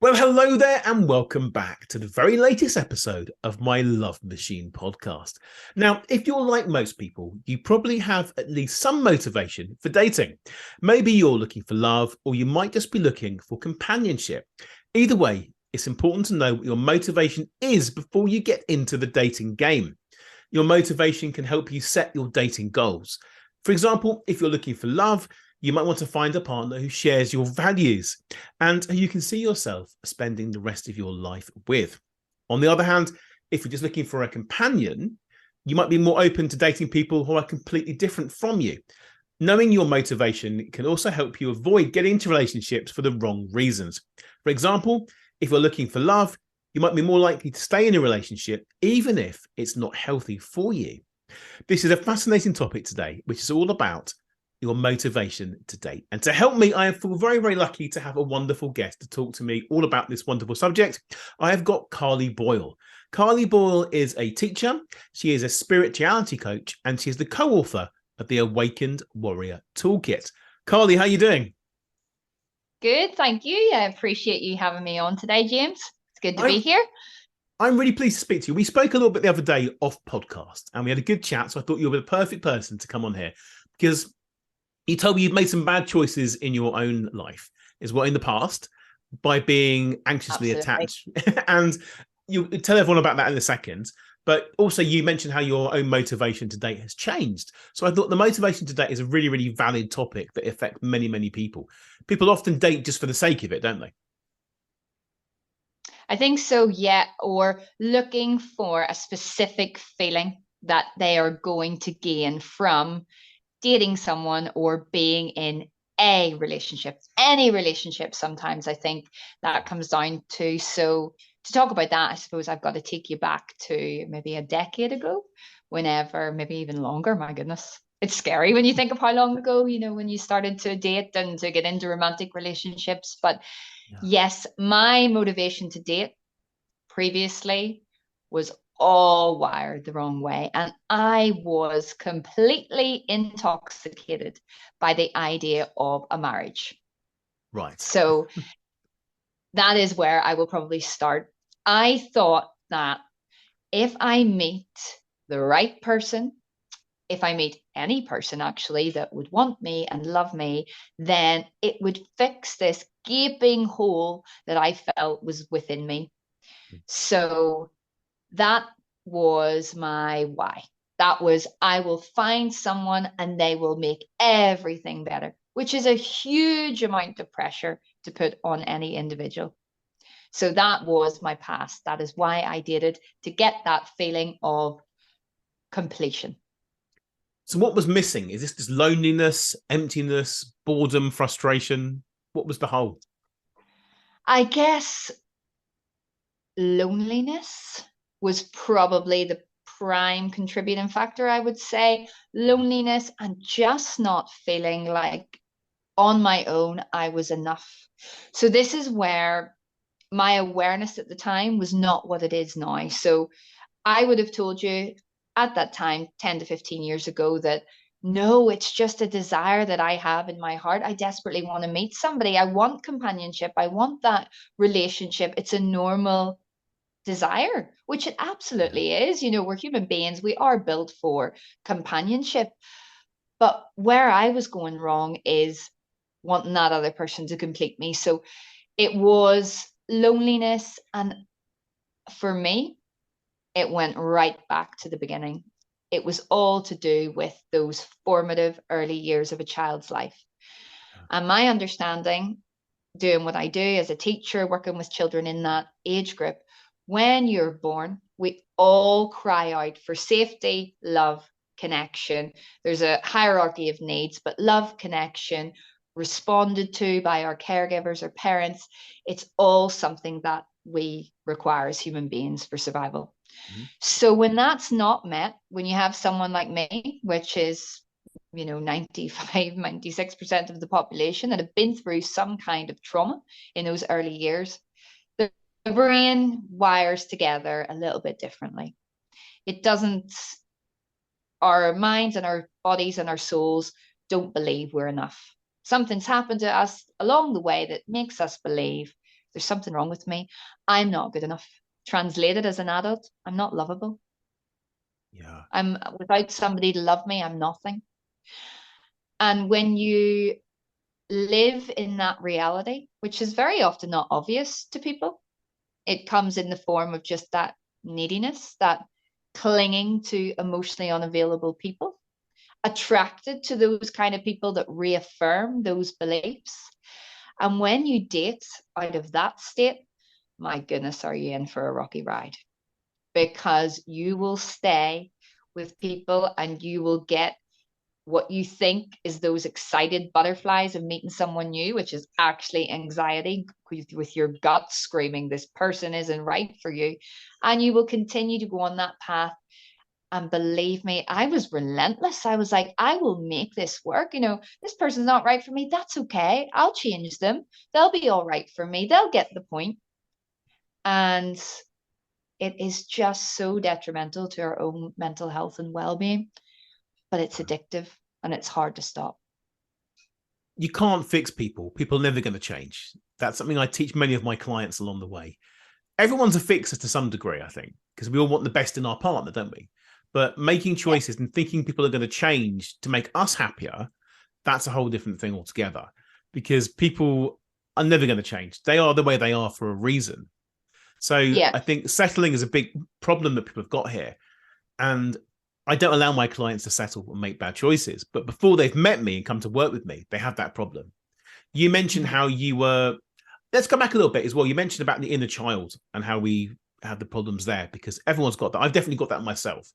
Well, hello there, and welcome back to the very latest episode of my Love Machine podcast. Now, if you're like most people, you probably have at least some motivation for dating. Maybe you're looking for love, or you might just be looking for companionship. Either way, it's important to know what your motivation is before you get into the dating game. Your motivation can help you set your dating goals. For example, if you're looking for love, you might want to find a partner who shares your values and who you can see yourself spending the rest of your life with. On the other hand, if you're just looking for a companion, you might be more open to dating people who are completely different from you. Knowing your motivation can also help you avoid getting into relationships for the wrong reasons. For example, if you're looking for love, you might be more likely to stay in a relationship even if it's not healthy for you. This is a fascinating topic today, which is all about your motivation to date. And to help me, I feel very, very lucky to have a wonderful guest to talk to me all about this wonderful subject. I have got Carly Boyle. Carly Boyle is a teacher. She is a spirituality coach, and she is the co-author of the Awakened Warrior Toolkit. Carly, how are you doing? Good, thank you. I appreciate you having me on today, James. It's good to be I'm here. I'm really pleased to speak to you. We spoke a little bit the other day off podcast, and we had a good chat. So I thought you were the perfect person to come on here because you told me you've made some bad choices in your own life, is what in the past, by being anxiously Absolutely. attached. And you tell everyone about that in a second. But also, you mentioned how your own motivation to date has changed. So I thought the motivation to date is a really, really valid topic that affects many, many people. People often date just for the sake of it, don't they? I think so, yeah, or looking for a specific feeling that they are going to gain from dating someone or being in a relationship, any relationship. Sometimes I think that comes down to. So, to talk about that, I suppose I've got to take you back to maybe a decade ago, whenever, maybe even longer. My goodness. It's scary when you think of how long ago, when you started to date and to get into romantic relationships. But Yeah. yes, my motivation to date previously was all wired the wrong way. And I was completely intoxicated by the idea of a marriage. Right. So that is where I will probably start. I thought that if I meet the right person, if I meet any person actually that would want me and love me, then it would fix this gaping hole that I felt was within me. So that was my why. That was, I will find someone and they will make everything better, which is a huge amount of pressure to put on any individual. So that was my past. That is why I dated, to get that feeling of completion. So what was missing? Is this just loneliness, emptiness, boredom, frustration? What was the whole? I guess loneliness was probably the prime contributing factor, I would say. Loneliness and just not feeling like on my own I was enough. So, this is where my awareness at the time was not what it is now. So, I would have told you at that time, 10 to 15 years ago, that no, it's just a desire that I have in my heart. I desperately want to meet somebody. I want companionship. I want that relationship. It's a normal desire, which it Yeah. absolutely is. We're human beings, we are built for companionship. But where I was going wrong is wanting that other person to complete me. So it was loneliness. And for me, it went right back to the beginning. It was all to do with those formative early years of a child's life. And my understanding, doing what I do as a teacher, working with children in that age group, when you're born, we all cry out for safety, love, connection. There's a hierarchy of needs, but love, connection, responded to by our caregivers or parents, it's all something that we require as human beings for survival. Mhm. So when that's not met, when you have someone like me, which is 95, 96% of the population that have been through some kind of trauma in those early years, the brain wires together a little bit differently. It doesn't, our minds and our bodies and our souls don't believe we're enough. Something's happened to us along the way that makes us believe There's something wrong with me. I'm not good enough. Translated as an adult, I'm not lovable. Yeah. I'm without somebody to love me, I'm nothing. And when you live in that reality, which is very often not obvious to people, it comes in the form of just that neediness, that clinging to emotionally unavailable people, attracted to those kind of people that reaffirm those beliefs. And when you date out of that state, my goodness, are you in for a rocky ride? Because you will stay with people and you will get what you think is those excited butterflies of meeting someone new, which is actually anxiety with your gut screaming, this person isn't right for you. And you will continue to go on that path. And believe me, I was relentless. I was like, I will make this work. This person's not right for me. That's okay. I'll change them. They'll be all right for me. They'll get the point. And it is just so detrimental to our own mental health and well-being, but it's addictive and it's hard to stop. You can't fix people. People are never going to change. That's something I teach many of my clients along the way. Everyone's a fixer to some degree, I think, because we all want the best in our partner, don't we? But making choices and thinking people are going to change to make us happier, that's a whole different thing altogether, because people are never going to change. They are the way they are for a reason. So I think settling is a big problem that people have got here. And I don't allow my clients to settle and make bad choices. But before they've met me and come to work with me, they have that problem. You mentioned how you were, let's go back a little bit as well. You mentioned about the inner child and how we have the problems there, because everyone's got that. I've definitely got that myself.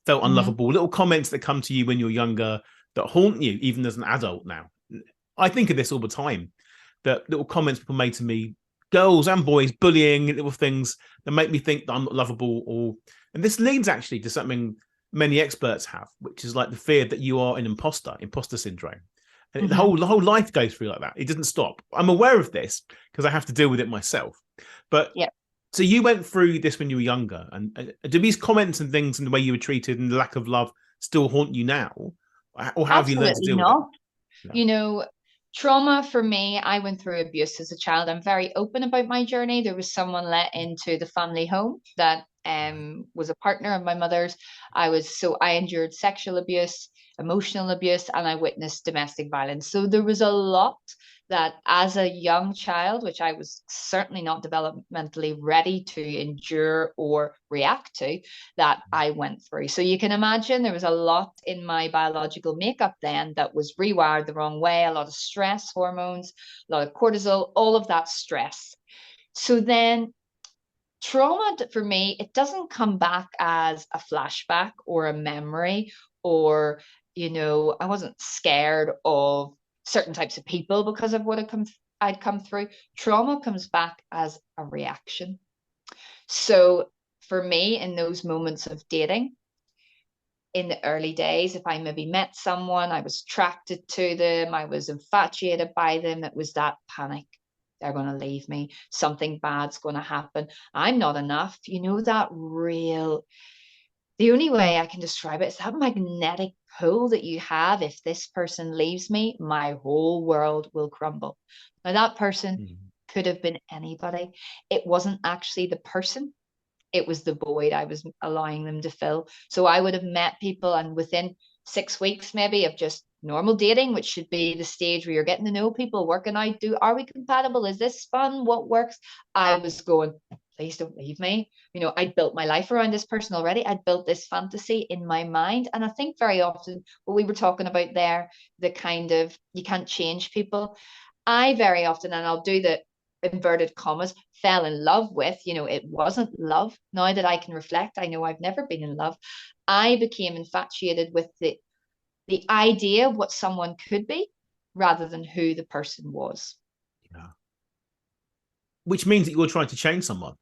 Felt unlovable. Little comments that come to you when you're younger that haunt you, even as an adult now. I think of this all the time, that little comments people made to me, girls and boys, bullying, little things that make me think that I'm not lovable. And this leads actually to something many experts have, which is like the fear that you are an imposter syndrome. And the whole life goes through like that. It doesn't stop. I'm aware of this because I have to deal with it myself. But so you went through this when you were younger, and do these comments and things and the way you were treated and the lack of love still haunt you now? Or how have you learned to deal with it? No. Trauma for me, I went through abuse as a child. I'm very open about my journey. There was someone let into the family home that was a partner of my mother's. I endured sexual abuse, emotional abuse, and I witnessed domestic violence. So there was a lot that as a young child, which I was certainly not developmentally ready to endure or react to, that I went through. So you can imagine there was a lot in my biological makeup then that was rewired the wrong way, a lot of stress hormones, a lot of cortisol, all of that stress. So then trauma for me, it doesn't come back as a flashback or a memory, or, I wasn't scared of certain types of people because of what I'd come through. Trauma comes back as a reaction. So for me, in those moments of dating, in the early days, if I maybe met someone, I was attracted to them, I was infatuated by them, it was that panic. They're going to leave me. Something bad's going to happen. I'm not enough. That real, the only way I can describe it is that magnetic pull that you have. If this person leaves me, my whole world will crumble. Now, that person could have been anybody. It wasn't actually the person. It was the void I was allowing them to fill. So I would have met people, and within 6 weeks maybe of just normal dating, which should be the stage where you're getting to know people, working out, are we compatible? Is this fun? What works? I was going, please don't leave me. I'd built my life around this person already. I'd built this fantasy in my mind. And I think very often what we were talking about there, the kind of, you can't change people. I very often, and I'll do the inverted commas, fell in love with, it wasn't love. Now that I can reflect, I know I've never been in love. I became infatuated with the idea of what someone could be rather than who the person was. Yeah. Which means that you're trying to change someone,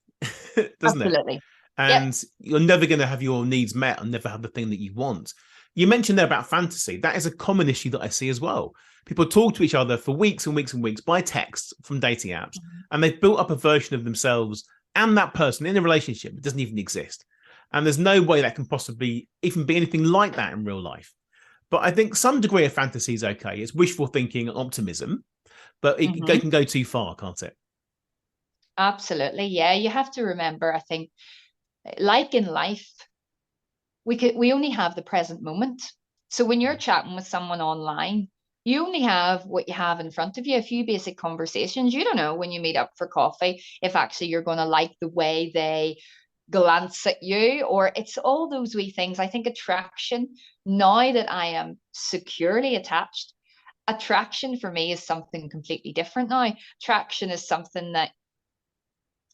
doesn't Absolutely. it? And you're never going to have your needs met and never have the thing that you want. You mentioned there about fantasy. That is a common issue that I see as well. People talk to each other for weeks and weeks and weeks by text from dating apps, and they've built up a version of themselves and that person in a relationship that doesn't even exist. And there's no way that can possibly even be anything like that in real life. But I think some degree of fantasy is okay. It's wishful thinking and optimism, but it can go too far, can't it? Absolutely. Yeah. You have to remember, I think, like in life, we only have the present moment. So when you're chatting with someone online, you only have what you have in front of you, a few basic conversations. You don't know when you meet up for coffee if actually you're going to like the way they glance at you, or it's all those wee things. I think attraction, now that I am securely attached, attraction for me is something completely different now. Attraction is something that,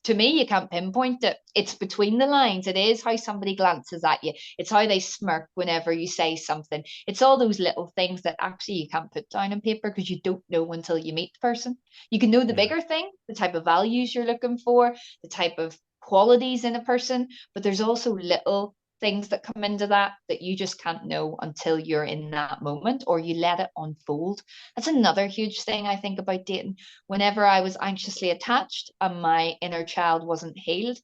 to me, you can't pinpoint it. It's between the lines. It is how somebody glances at you. It's how they smirk whenever you say something. It's all those little things that actually you can't put down on paper because you don't know until you meet the person. You can know the Yeah. bigger thing, the type of values you're looking for, the type of qualities in a person, but there's also little things that come into that you just can't know until you're in that moment or you let it unfold. That's another huge thing I think about dating. Whenever I was anxiously attached and my inner child wasn't healed,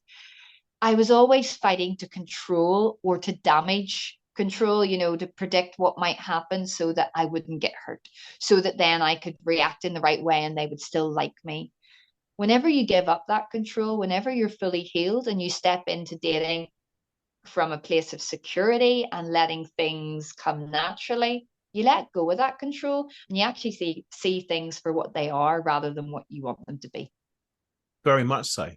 I was always fighting to control or to damage control, to predict what might happen so that I wouldn't get hurt, so that then I could react in the right way and they would still like me. Whenever you give up that control, whenever you're fully healed and you step into dating from a place of security and letting things come naturally, you let go of that control and you actually see things for what they are rather than what you want them to be. Very much so.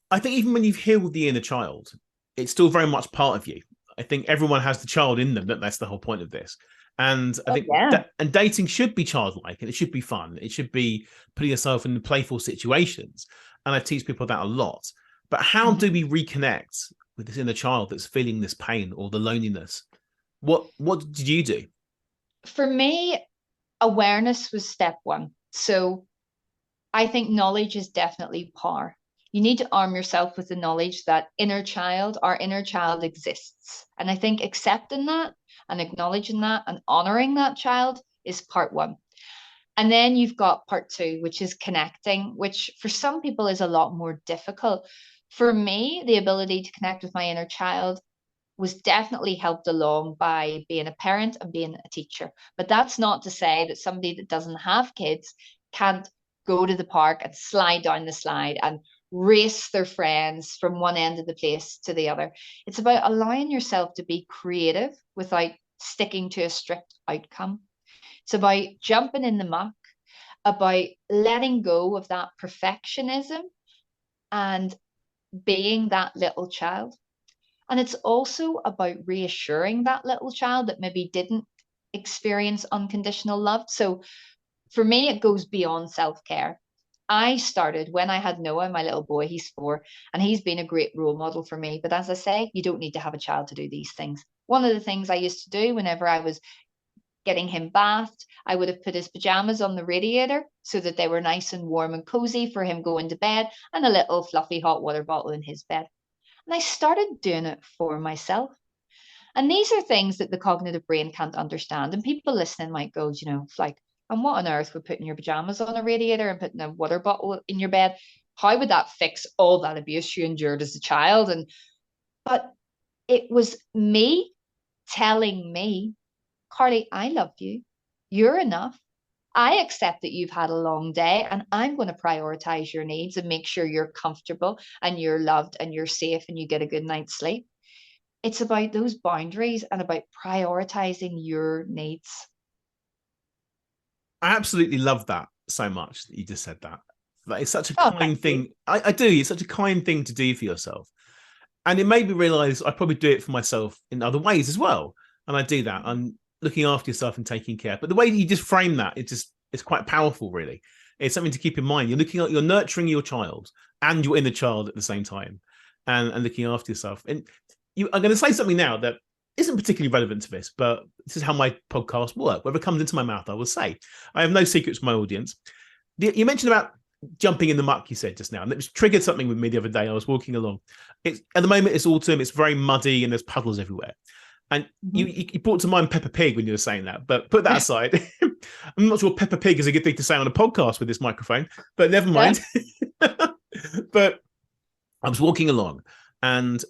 I think even when you've healed the inner child, it's still very much part of you. I think everyone has the child in them. That's the whole point of this. And I Oh, think yeah. and dating should be childlike and it should be fun. It should be putting yourself in playful situations. And I teach people that a lot. But how do we reconnect with this inner child that's feeling this pain or the loneliness? What did you do? For me, awareness was step one. So I think knowledge is definitely power. You need to arm yourself with the knowledge that our inner child exists. And I think accepting that and acknowledging that and honoring that child is part one. And then you've got part two, which is connecting, which for some people is a lot more difficult. For me, the ability to connect with my inner child was definitely helped along by being a parent and being a teacher. But that's not to say that somebody that doesn't have kids can't go to the park and slide down the slide and race their friends from one end of the place to the other. It's about allowing yourself to be creative without sticking to a strict outcome. It's about jumping in the muck, about letting go of that perfectionism and being that little child. And it's also about reassuring that little child that maybe didn't experience unconditional love. So for me, it goes beyond self care. I started when I had Noah, my little boy, he's 4, and he's been a great role model for me. But as I say, you don't need to have a child to do these things. One of the things I used to do whenever I was getting him bathed, I would have put his pajamas on the radiator so that they were nice and warm and cozy for him going to bed, and a little fluffy hot water bottle in his bed. And I started doing it for myself. And these are things that the cognitive brain can't understand. And people listening might go, it's like, and what on earth would putting your pajamas on a radiator and putting a water bottle in your bed? How would that fix all that abuse you endured as a child? But it was me telling me, Carly, I love you. You're enough. I accept that you've had a long day and I'm going to prioritize your needs and make sure you're comfortable and you're loved and you're safe and you get a good night's sleep. It's about those boundaries and about prioritizing your needs. I absolutely love that so much that you just said that. That is such a Oh, kind thank you. thing. I do. It's such a kind thing to do for yourself. And it made me realize I probably do it for myself in other ways as well. And I do that. I'm looking after yourself and taking care. But the way that you just frame that, it's quite powerful, really. It's something to keep in mind. You're nurturing your child and your inner child at the same time and looking after yourself. And I'm going to say something now that isn't particularly relevant to this, but this is how my podcast works. Whatever comes into my mouth, I will say. I have no secrets from my audience. You mentioned about jumping in the muck, you said just now, and it was triggered something with me the other day. I was walking along. At the moment, it's autumn. It's very muddy and there's puddles everywhere. And you brought to mind Peppa Pig when you were saying that, but put that aside. I'm not sure Peppa Pig is a good thing to say on a podcast with this microphone, but never mind. But I was walking along and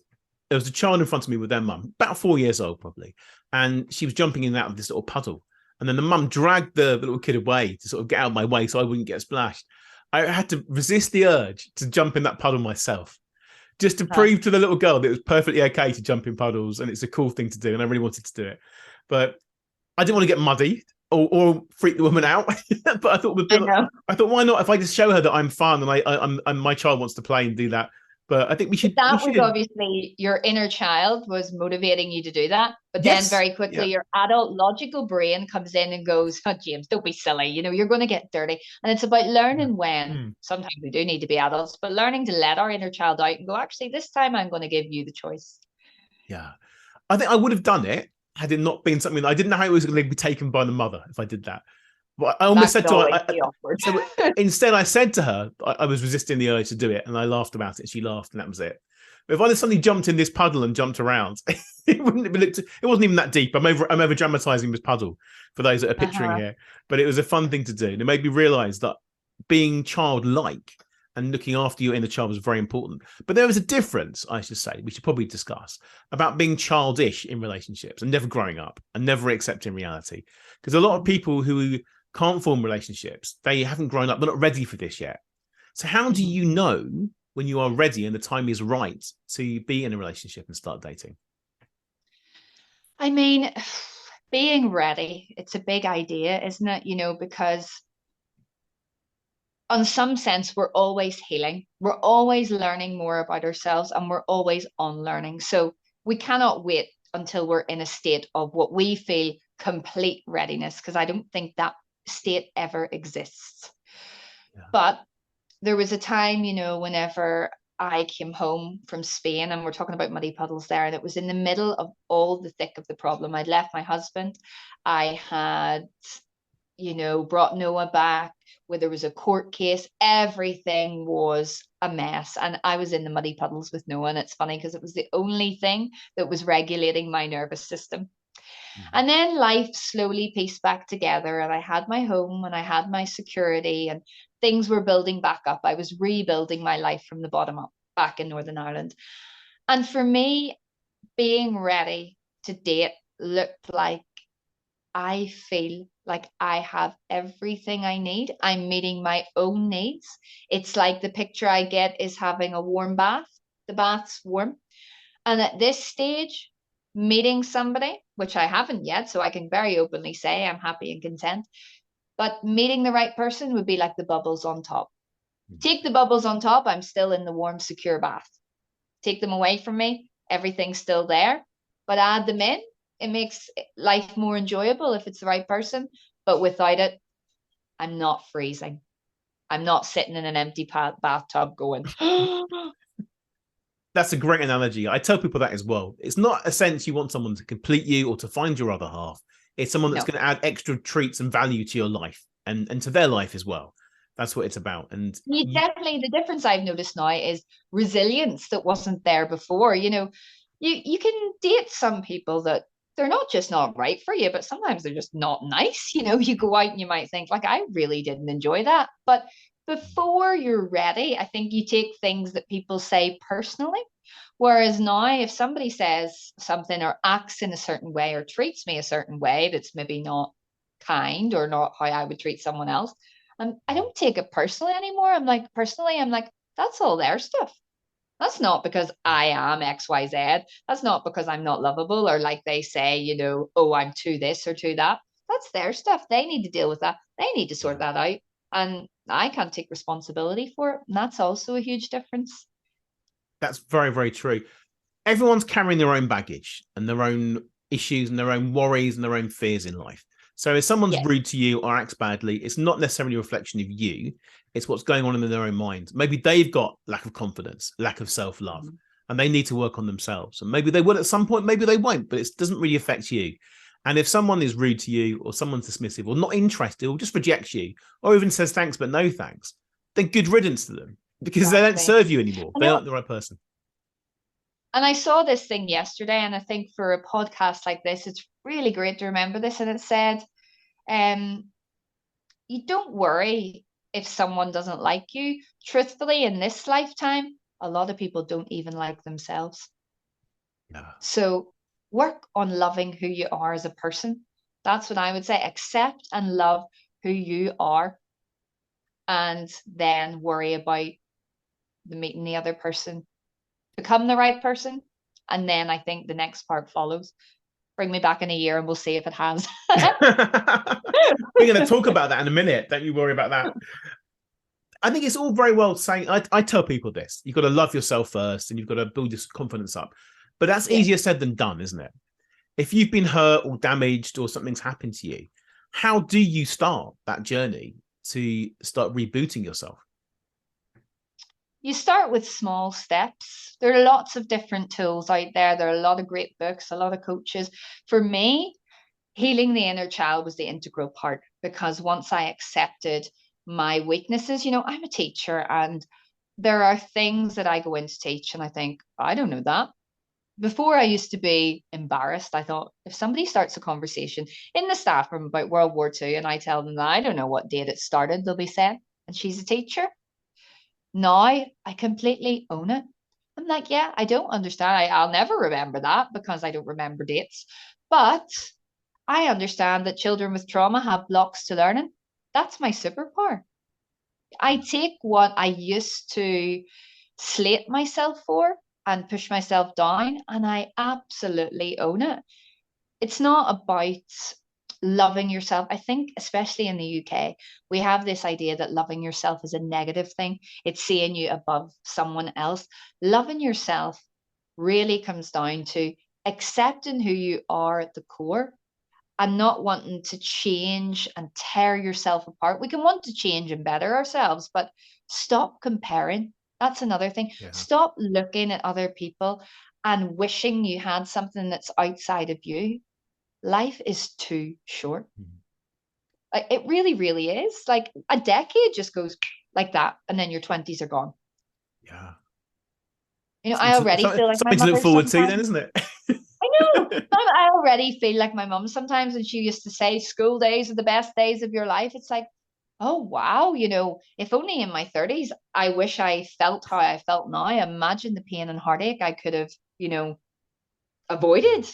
there was a child in front of me with their mum, about 4 years old probably, and she was jumping in and out of this little puddle. And then the mum dragged the little kid away to sort of get out of my way so I wouldn't get splashed. I had to resist the urge to jump in that puddle myself, just to prove to the little girl that it was perfectly okay to jump in puddles and it's a cool thing to do. And I really wanted to do it. But I didn't want to get muddy or freak the woman out. But I thought, why not? If I just show her that I'm fun and I'm my child wants to play and do that. But I think we should. That was obviously your inner child was motivating you to do that. But then very quickly, your adult logical brain comes in and goes, "Oh, James, don't be silly. You're going to get dirty." And it's about learning when sometimes we do need to be adults, but learning to let our inner child out and go, actually, this time I'm going to give you the choice. Yeah. I think I would have done it had it not been something that I didn't know how it was going to be taken by the mother if I did that. But I almost said to her, so instead I said to her, I was resisting the urge to do it, and I laughed about it. She laughed, and that was it. But if I suddenly jumped in this puddle and jumped around, it wouldn't have been. It wasn't even that deep. I'm over dramatizing this puddle for those that are picturing here. But it was a fun thing to do, and it made me realize that being childlike and looking after your inner child was very important. But there was a difference, I should say, we should probably discuss, about being childish in relationships and never growing up and never accepting reality. Because a lot of people who can't form relationships, they haven't grown up, they're not ready for this yet. So how do you know when you are ready and the time is right to be in a relationship and start dating? I mean, being ready, it's a big idea, isn't it? Because in some sense, we're always healing. We're always learning more about ourselves, and we're always unlearning. So we cannot wait until we're in a state of what we feel complete readiness, because I don't think that state ever exists. Yeah. But there was a time, whenever I came home from Spain, and we're talking about muddy puddles there, and it was in the middle of all the thick of the problem. I'd left my husband. I had, brought Noah back, where there was a court case. Everything was a mess. And I was in the muddy puddles with Noah. And it's funny because it was the only thing that was regulating my nervous system. And then life slowly pieced back together, and I had my home and I had my security, and things were building back up. I was rebuilding my life from the bottom up back in Northern Ireland. And for me, being ready to date looked like I feel like I have everything I need. I'm meeting my own needs. It's like the picture I get is having a warm bath. The bath's warm. And at this stage, meeting somebody, which I haven't yet, so I can very openly say I'm happy and content, but meeting the right person would be like the bubbles on top. Take the bubbles on top, I'm still in the warm, secure bath. Take them away from me, everything's still there, but add them in, it makes life more enjoyable if it's the right person. But without it, I'm not freezing. I'm not sitting in an empty bathtub going, That's a great analogy. I tell people that as well. It's not a sense you want someone to complete you or to find your other half. It's someone that's going to add extra treats and value to your life and to their life as well. That's what it's about. And definitely, the difference I've noticed now is resilience that wasn't there before. You can date some people that they're not just not right for you, but sometimes they're just not nice. You go out and you might think, like, I really didn't enjoy that. But before you're ready, I think you take things that people say personally. Whereas now, if somebody says something or acts in a certain way or treats me a certain way that's maybe not kind or not how I would treat someone else, I don't take it personally anymore. I'm like, that's all their stuff. That's not because I am XYZ. That's not because I'm not lovable, or like they say, oh, I'm too this or too that. That's their stuff. They need to deal with that. They need to sort that out. And I can't take responsibility for it. And that's also a huge difference. That's very, very true. Everyone's carrying their own baggage and their own issues and their own worries and their own fears in life. So if someone's rude to you or acts badly, it's not necessarily a reflection of you. It's what's going on in their own mind. Maybe they've got lack of confidence, lack of self-love, and they need to work on themselves. And maybe they will at some point, maybe they won't, but it doesn't really affect you. And if someone is rude to you or someone's dismissive or not interested or just rejects you or even says thanks but no thanks, then good riddance to them because they don't serve you anymore. They aren't the right person. And I saw this thing yesterday, and I think for a podcast like this, it's really great to remember this. And it said, you don't worry if someone doesn't like you. Truthfully, in this lifetime, a lot of people don't even like themselves. Yeah. So work on loving who you are as a person. That's what I would say. Accept and love who you are. and then worry about meeting the other person, become the right person. And then I think the next part follows. Bring me back in a year and we'll see if it has. We're going to talk about that in a minute. Don't you worry about that. I think it's all very well saying, I tell people this, you've got to love yourself first and you've got to build your confidence up. But that's easier said than done, isn't it? If you've been hurt or damaged or something's happened to you, how do you start that journey to start rebooting yourself? You start with small steps. There are lots of different tools out there. There are a lot of great books, a lot of coaches. For me, healing the inner child was the integral part, because once I accepted my weaknesses, I'm a teacher and there are things that I go in to teach and I think, I don't know that. Before, I used to be embarrassed. I thought, if somebody starts a conversation in the staff room about World War II and I tell them that I don't know what date it started, they'll be saying, and she's a teacher. Now I completely own it. I'm like, yeah, I don't understand. I'll never remember that because I don't remember dates. But I understand that children with trauma have blocks to learning. That's my superpower. I take what I used to slate myself for and push myself down, and I absolutely own it. It's not about loving yourself. I think, especially in the UK, we have this idea that loving yourself is a negative thing. It's seeing you above someone else. Loving yourself really comes down to accepting who you are at the core and not wanting to change and tear yourself apart. We can want to change and better ourselves, but stop comparing. That's another thing. Yeah. Stop looking at other people and wishing you had something that's outside of you. Life is too short. Like, it really, really is. Like, a decade just goes like that, and then your 20s are gone. Yeah. I already feel like my something to look mother forward sometimes. to then, isn't it? I know. I already feel like my mum sometimes, and she used to say school days are the best days of your life. It's like, oh wow, if only in my 30s I wish I felt how I felt now. Imagine the pain and heartache I could have, avoided.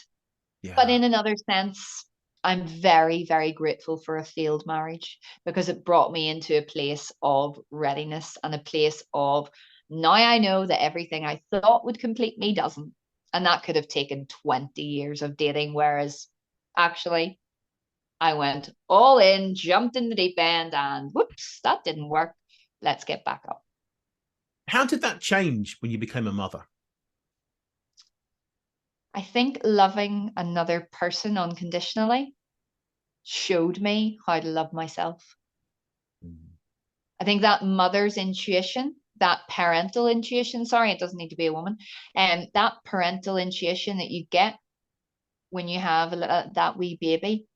Yeah. But in another sense, I'm very, very grateful for a failed marriage, because it brought me into a place of readiness and a place of, now I know that everything I thought would complete me doesn't. And that could have taken 20 years of dating, whereas actually I went all in, jumped in the deep end, and whoops, that didn't work. Let's get back up. How did that change when you became a mother? I think loving another person unconditionally showed me how to love myself. I think that mother's intuition, that parental intuition, sorry, it doesn't need to be a woman, and that parental intuition that you get when you have that wee baby,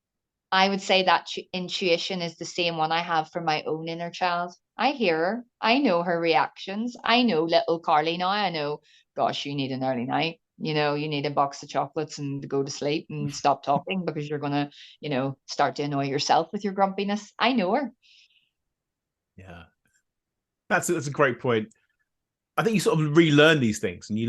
I would say that intuition is the same one I have for my own inner child. I hear her. I know her reactions. I know little Carly now. I know, gosh, you need an early night. You need a box of chocolates and to go to sleep and stop talking because you're going to, start to annoy yourself with your grumpiness. I know her. Yeah. That's a great point. I think you sort of relearn these things and you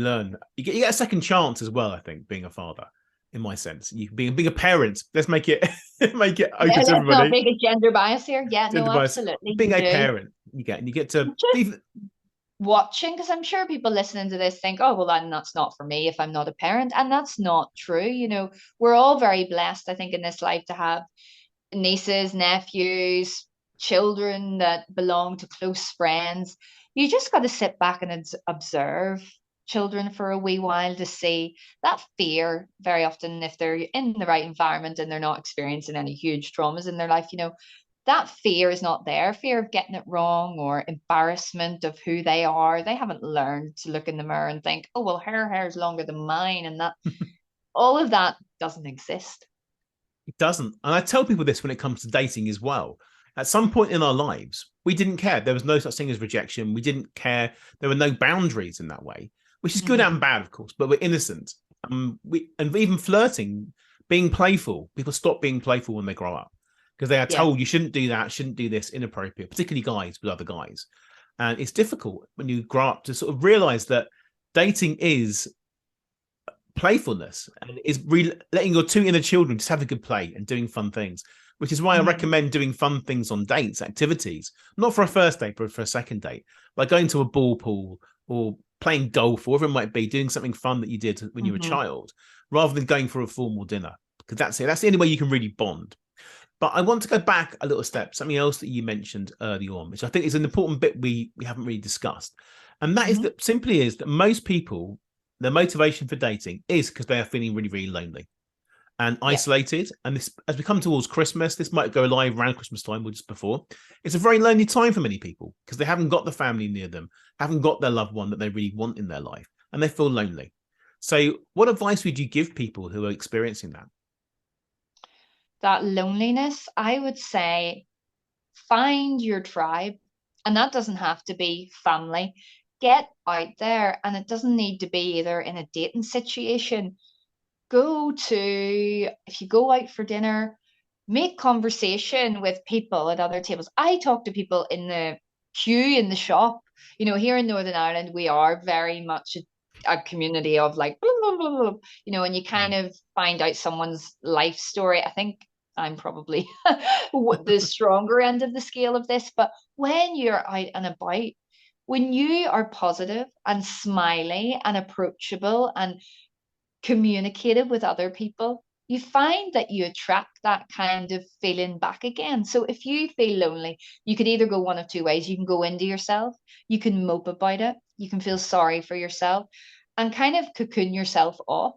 get a second chance as well, I think, being a father. In my sense, you being a parent, let's make it open to Let's everybody. not make a gender bias here. Yeah, Gender no, bias. absolutely. Being You a do. parent, you get to Just watching, because I'm sure people listening to this think, oh, well, that's not for me if I'm not a parent. And that's not true. We're all very blessed, I think, in this life to have nieces, nephews, children that belong to close friends. You just got to sit back and observe children for a wee while to see that fear. Very often, if they're in the right environment and they're not experiencing any huge traumas in their life, that fear is not there. Fear of getting it wrong or embarrassment of who they are. They haven't learned to look in the mirror and think, oh, well, her hair is longer than mine. And that all of that doesn't exist. It doesn't. And I tell people this when it comes to dating as well. At some point in our lives, we didn't care. There was no such thing as rejection. We didn't care. There were no boundaries in that way, which is good and bad, of course, but we're innocent. And even flirting, being playful, people stop being playful when they grow up because they are told you shouldn't do that, shouldn't do this, inappropriate, particularly guys with other guys. And it's difficult when you grow up to sort of realize that dating is playfulness, and is letting your two inner children just have a good play and doing fun things, which is why I Mm-hmm. recommend doing fun things on dates, activities, not for a first date, but for a second date, like going to a ball pool or playing golf, or whatever it might be, doing something fun that you did when you were a Mm-hmm. child, rather than going for a formal dinner, because that's it. That's the only way you can really bond. But I want to go back a little step, something else that you mentioned early on, which I think is an important bit we haven't really discussed. And that is Mm-hmm. that simply is that most people, their motivation for dating is because they are feeling really, really lonely and Yeah. isolated. And this, as we come towards Christmas, this might go live around Christmas time or just before. It's a very lonely time for many people because they haven't got the family near them, haven't got their loved one that they really want in their life, and they feel lonely. So, what advice would you give people who are experiencing that? That loneliness, I would say, find your tribe. And that doesn't have to be family. Get out there, and it doesn't need to be either in a dating situation. Go to, if you go out for dinner, make conversation with people at other tables. I talk to people in the queue in the shop. Here in Northern Ireland, we are very much a community of like, blah, blah, blah, blah, and you kind of find out someone's life story. I think I'm probably the stronger end of the scale of this, but when you're out and about, when you are positive and smiley and approachable and communicative with other people, you find that you attract that kind of feeling back again. So if you feel lonely, you could either go one of two ways. You can go into yourself, you can mope about it, you can feel sorry for yourself and kind of cocoon yourself off.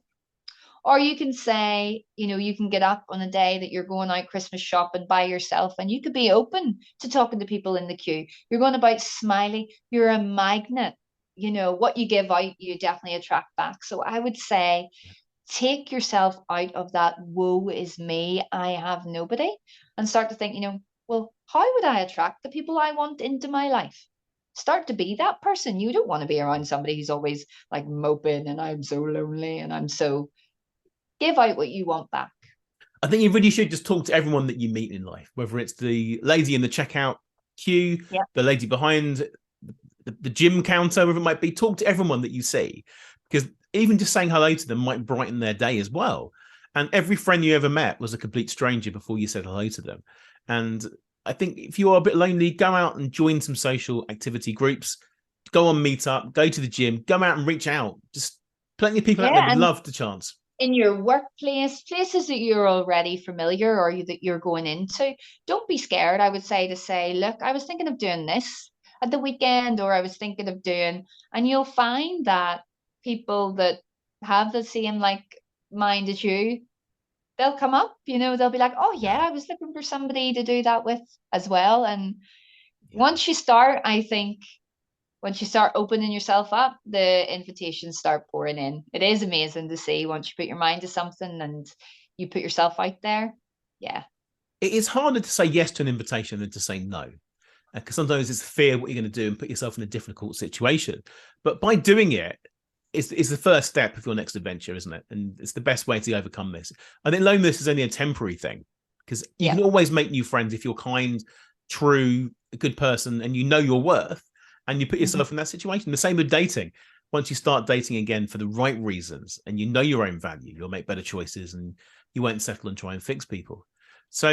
Or you can say, you can get up on a day that you're going out Christmas shopping by yourself and you could be open to talking to people in the queue. You're going about smiley, you're a magnet. What you give out, you definitely attract back. So I would say take yourself out of that woe is me, I have nobody, and start to think, well, how would I attract the people I want into my life? Start to be that person. You don't want to be around somebody who's always like moping and I'm so lonely and I'm so give out what you want back. I think you really should just talk to everyone that you meet in life, whether it's the lady in the checkout queue, Yeah. the lady behind the gym counter, whatever it might be. Talk to everyone that you see, because even just saying hello to them might brighten their day as well. And every friend you ever met was a complete stranger before you said hello to them. And I think if you are a bit lonely, go out and join some social activity groups, go on Meetup, go to the gym, go out and reach out. Just plenty of people out there Yeah. would And love the chance. in your workplace, places that you're already familiar or that you're going into, don't be scared. I would say, look, I was thinking of doing this at the weekend, or I was thinking of doing, and you'll find that people that have the same like mind as you, they'll come up, they'll be like, oh yeah, Yeah. I was looking for somebody to do that with as well. And Yeah. once you start, I think once you start opening yourself up, the invitations start pouring in. It is amazing to see once you put your mind to something and you put yourself out there. Yeah. It is harder to say yes to an invitation than to say no, because sometimes it's fear what you're going to do and put yourself in a difficult situation. But by doing it, it's the first step of your next adventure, isn't it? And it's the best way to overcome this. I think loneliness is only a temporary thing, because you Yeah. can always make new friends if you're kind, true, a good person, and you know your worth, and you put Mm-hmm. yourself in that situation. The same with dating. Once you start dating again for the right reasons and you know your own value, you'll make better choices and you won't settle and try and fix people. So,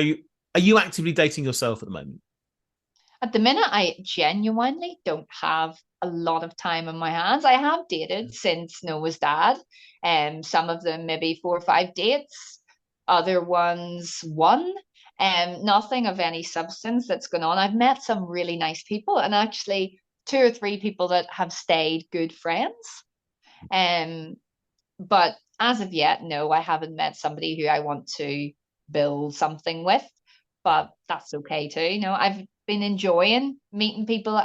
are you actively dating yourself at the moment? At the minute, I genuinely don't have a lot of time on my hands. I have dated since Noah's dad, and some of them maybe 4 or 5 dates, other ones one, and nothing of any substance that's gone on. I've met some really nice people, and actually 2 or 3 people that have stayed good friends. Um, but as of yet, no, I haven't met somebody who I want to build something with. But that's okay too. I've been enjoying meeting people.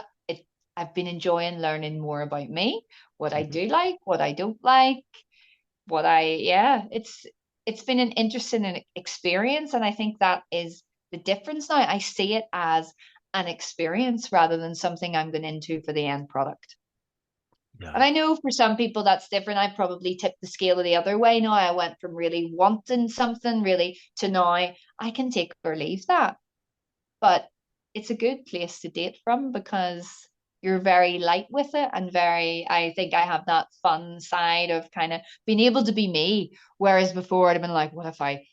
I've been enjoying learning more about me, what I Mhm. do like, what I don't like, yeah, it's been an interesting experience. And I think that is the difference now. I see it as an experience rather than something I'm going into for the end product. And Yeah. I know for some people that's different. I probably tipped the scale the other way. Now I went from really wanting something really to now I can take or leave that. But it's a good place to date from because you're very light with it, and I think I have that fun side of kind of being able to be me. Whereas before I'd have been like, what if I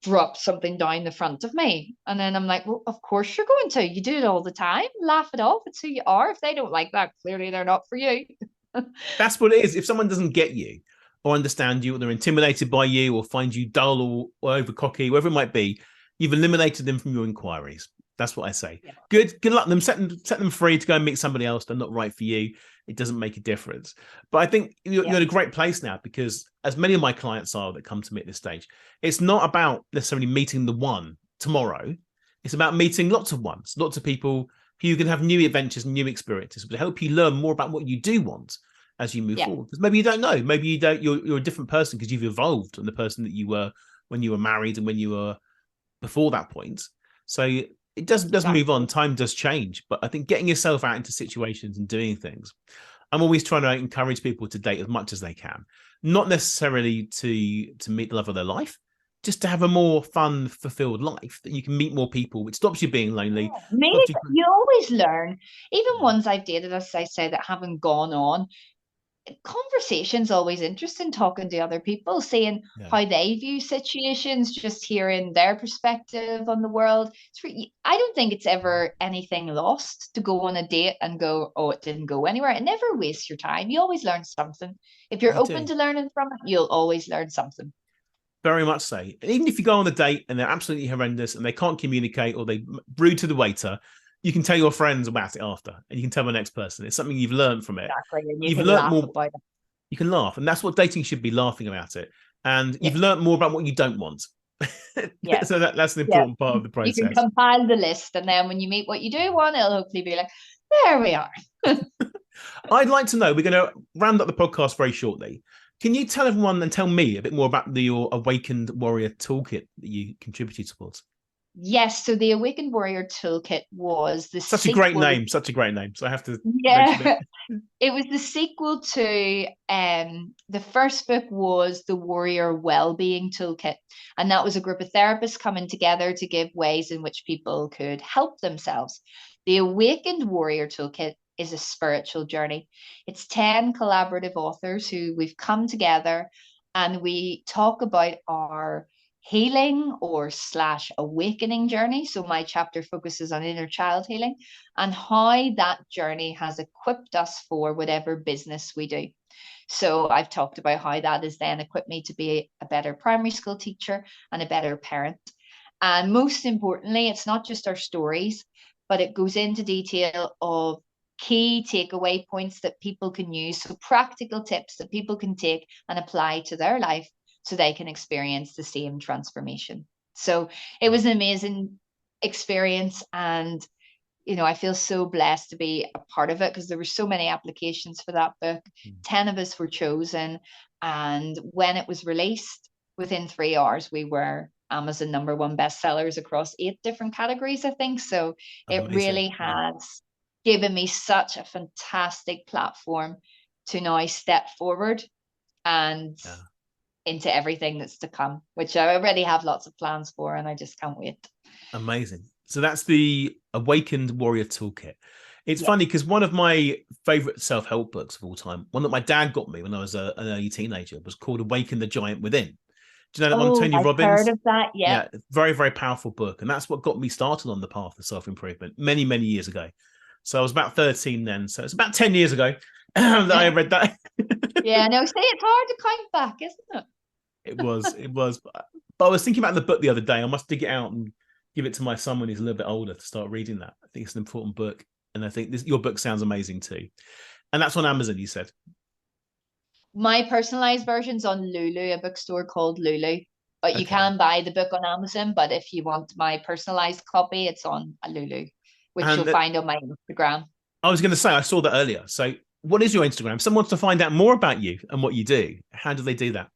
drop something down the front of me? And then I'm like, well, of course you're going to. You do it all the time. Laugh it off. It's who you are. If they don't like that, clearly they're not for you. That's what it is. If someone doesn't get you or understand you, or they're intimidated by you, or find you dull or over cocky, whatever it might be, you've eliminated them from your inquiries. That's what I say. Yeah. Good luck them. Set them free to go and meet somebody else. They're not right for you. It doesn't make a difference. But I think you're in a great place now, because as many of my clients are that come to me at this stage, it's not about necessarily meeting the one tomorrow. It's about meeting lots of ones, lots of people who you can have new adventures and new experiences to help you learn more about what you do want as you move forward. Because maybe you don't know. Maybe you don't. You're a different person because you've evolved from the person that you were when you were married and when you were before that point. So it does move on. Time does change. But I think getting yourself out into situations and doing things. I'm always trying to encourage people to date as much as they can, not necessarily to meet the love of their life, just to have a more fun, fulfilled life, that you can meet more people, which stops you being lonely. Maybe Stops you. you always learn, even Yeah. ones I've dated, as I say, that haven't gone on. Conversation's always interesting, talking to other people, seeing Yeah. how they view situations, just hearing their perspective on the world. I don't think it's ever anything lost to go on a date and go, oh, it didn't go anywhere. It never wastes your time. You always learn something. If you're You open do. to learning from it, you'll always learn something. Very much so. And even if you go on a date and they're absolutely horrendous and they can't communicate, or they rude to the waiter, you can tell your friends about it after, and you can tell the next person. It's something you've learned from it. Exactly. And you You've can learned laugh more. about it. You can laugh, and that's what dating should be, laughing about it. And you've Yeah. learned more about what you don't want. Yeah. So that's an Yeah. important part of the You can process. compile the list, and then when you meet what you do want, it'll hopefully be like, there we are. I'd like to know, we're going to round up the podcast very shortly. Can you tell everyone and tell me a bit more about your Awakened Warrior toolkit that you contributed towards? Yes, so the Awakened Warrior Toolkit was the Such a great sequel. name, such a great name. So I have to mention it. Yeah, it was the sequel to the first book was the Warrior Wellbeing Toolkit. And that was a group of therapists coming together to give ways in which people could help themselves. The Awakened Warrior Toolkit is a spiritual journey. It's 10 collaborative authors who we've come together, and we talk about our healing or slash awakening journey. So my chapter focuses on inner child healing and how that journey has equipped us for whatever business we do. So I've talked about how that has then equipped me to be a better primary school teacher and a better parent. And most importantly, it's not just our stories, but it goes into detail of key takeaway points that people can use. So practical tips that people can take and apply to their life so they can experience the same transformation. So it was an amazing experience. And I feel so blessed to be a part of it, because there were so many applications for that book. 10 of us were chosen. And when it was released, within 3 hours, we were Amazon #1 bestsellers across 8 different categories, I think. So it Amazing. really has given me such a fantastic platform to now step forward and Yeah. into everything that's to come, which I already have lots of plans for, and I just can't wait. Amazing. So that's the Awakened Warrior Toolkit. It's Yeah. funny because one of my favorite self-help books of all time, one that my dad got me when I was an early teenager, was called Awaken the Giant Within. Do you know that one, Oh, Tony I've heard Robbins? of that. Yeah. Yeah, very, very powerful book. And that's what got me started on the path of self-improvement many, many years ago. So I was about 13 then. So it's about 10 years ago that I read that. Yeah, no, see, it's hard to count back, isn't it? It was. But I was thinking about the book the other day. I must dig it out and give it to my son when he's a little bit older to start reading that. I think it's an important book. And I think your book sounds amazing too. And that's on Amazon, you said. My personalized version's on Lulu, a bookstore called Lulu. But you Okay. can buy the book on Amazon. But if you want my personalized copy, it's on Lulu, which you'll And find on my Instagram. I was going to say, I saw that earlier. So what is your Instagram? If someone wants to find out more about you and what you do, how do they do that?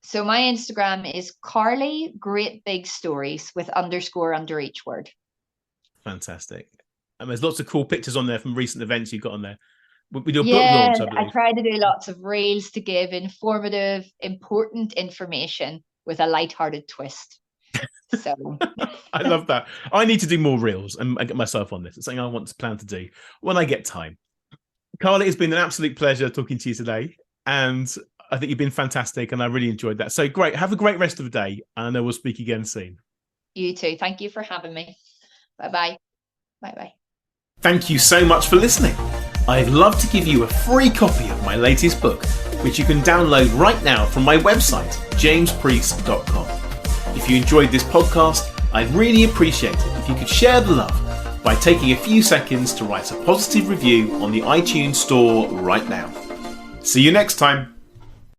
So my Instagram is Carly Great Big Stories with underscore under each word. Fantastic. And there's lots of cool pictures on there from recent events you've got on there with your book Yeah, launch, I I believe. try to do lots of reels to give informative, important information with a light-hearted twist. So I love that. I need to do more reels and get myself on this. It's something I want to plan to do when I get time. Carly, it's been an absolute pleasure talking to you today. And I think you've been fantastic and I really enjoyed that. So great. Have a great rest of the day. And I know we'll speak again soon. you too. Thank you for having me. Bye-bye. Bye-bye. Thank you so much for listening. I'd love to give you a free copy of my latest book, which you can download right now from my website, jamespreece.com. If you enjoyed this podcast, I'd really appreciate it if you could share the love by taking a few seconds to write a positive review on the iTunes store right now. See you next time.